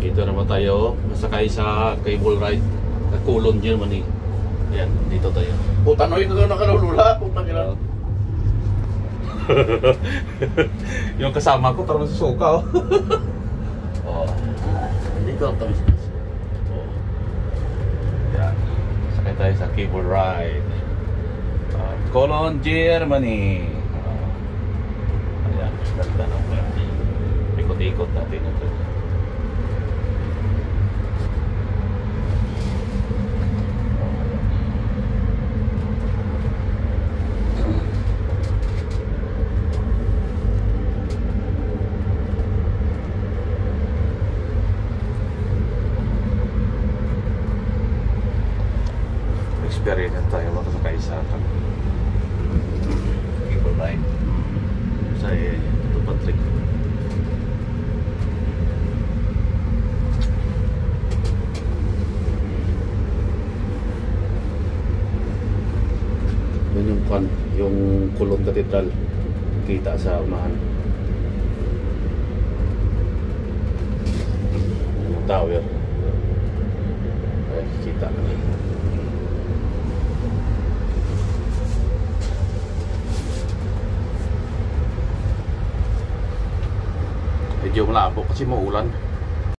Dito naman tayo, masakay sa cable ride sa Cologne, Germany. Ayan, dito tayo. Puta no, ito daw nakalulula. Puta nila. Yung kasama ko, tarong susuka, oh. Oh. Hindi ko tapos. Oh. Ayan, sakay tayo sa cable ride. Cologne, Germany. Ayan, ganda na po. Ikot-ikot natin ito. Experience tayo mga sakay sa cable ride. Saya itu Patrick. Yun yung Cologne Cathedral kita sa unahan. Yung tower. Ay, kita na. Medyo malabo kasi maulan.